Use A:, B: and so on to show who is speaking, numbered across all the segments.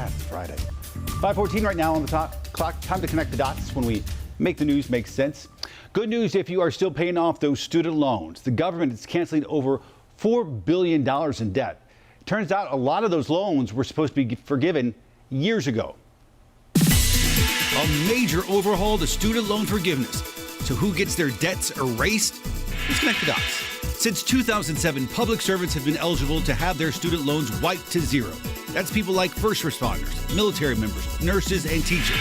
A: Yeah, it's Friday. 5:14 right now on the clock. Time to connect the dots when we make the news make sense. Good news if you are still paying off those student loans. The government is canceling over $4 billion in debt. Turns out a lot of those loans were supposed to be forgiven years ago.
B: A major overhaul to student loan forgiveness. So who gets their debts erased? Let's connect the dots. Since 2007, public servants have been eligible to have their student loans wiped to zero. That's people like first responders, military members, nurses, and teachers.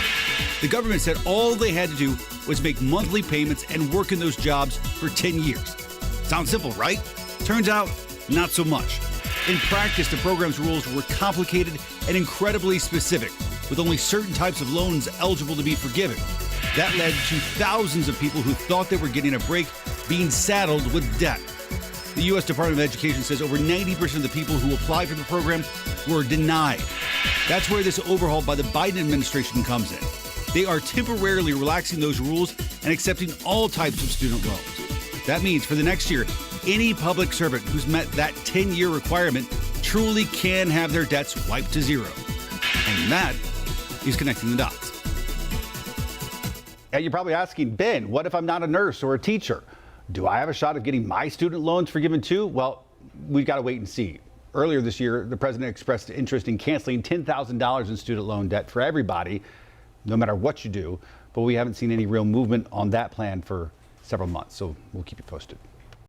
B: The government said all they had to do was make monthly payments and work in those jobs for 10 years. Sounds simple, right? Turns out, not so much. In practice, the program's rules were complicated and incredibly specific, with only certain types of loans eligible to be forgiven. That led to thousands of people who thought they were getting a break being saddled with debt. The U.S. Department of Education says over 90% of the people who applied for the program were denied. That's where this overhaul by the Biden administration comes in. They are temporarily relaxing those rules and accepting all types of student loans. That means for the next year, any public servant who's met that 10-year requirement truly can have their debts wiped to zero. And that is connecting the dots.
A: And you're probably asking, Ben, what if I'm not a nurse or a teacher? Do I have a shot of getting my student loans forgiven too? Well, we've got to wait and see. Earlier this year, the president expressed interest in canceling $10,000 in student loan debt for everybody, no matter what you do. But we haven't seen any real movement on that plan for several months, so we'll keep you posted.